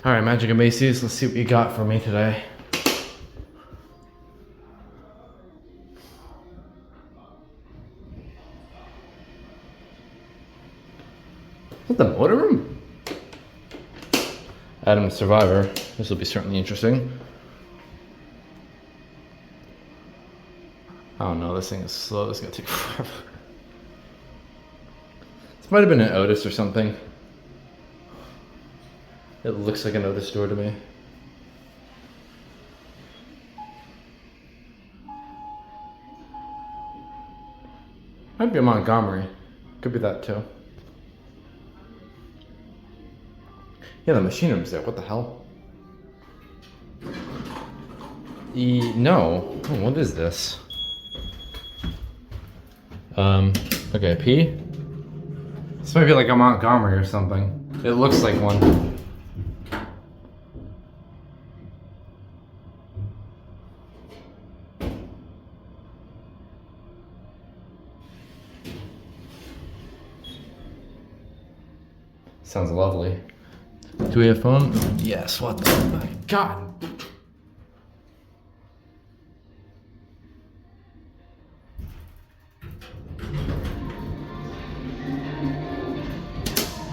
All right, Magic of Macy's. Let's see what you got for me today. Is that the motor room? Adam Survivor. This will be certainly interesting. Oh no, this thing is slow. This is gonna take forever. This might have been an Otis or something. It looks like an Otis door to me. Might be a Montgomery. Could be that too. Yeah, the machine room's there. What the hell? No. Oh, what is this? Okay, P. This might be like a Montgomery or something. It looks like one. Sounds lovely. Do we have phone? Yes, what the my God.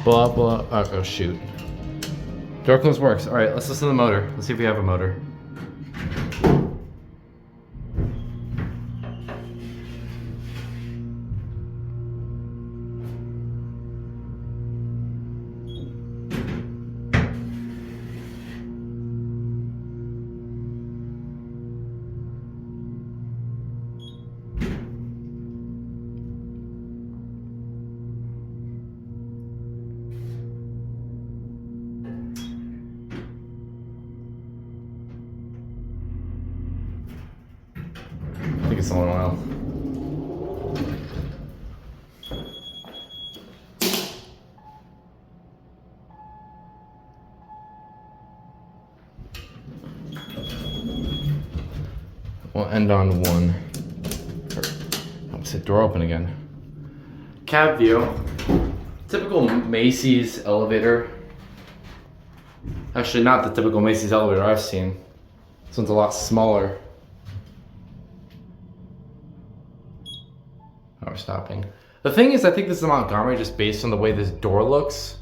Blah, blah. Oh, shoot. Door close works. All right, let's listen to the motor. Let's see if we have a motor. I think it's on oil. We'll end on one. Let's hit door open again. Cab view. Typical Macy's elevator. Actually, not the typical Macy's elevator I've seen. This one's a lot smaller. Oh, we're stopping. The thing is, I think this is a Montgomery just based on the way this door looks.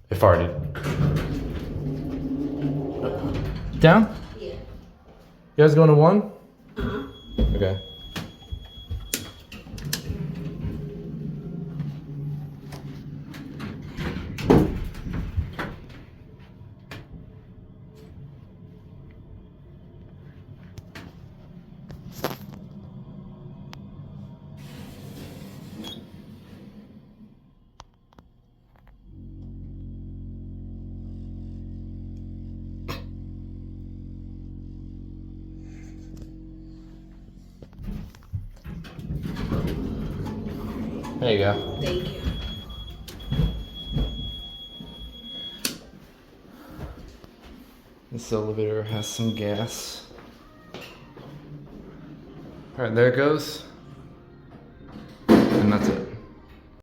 It farted. Down? Yeah. You guys going to one? Uh-huh. Okay. There you go. Thank you. This elevator has some gas. Alright, there it goes. And that's it.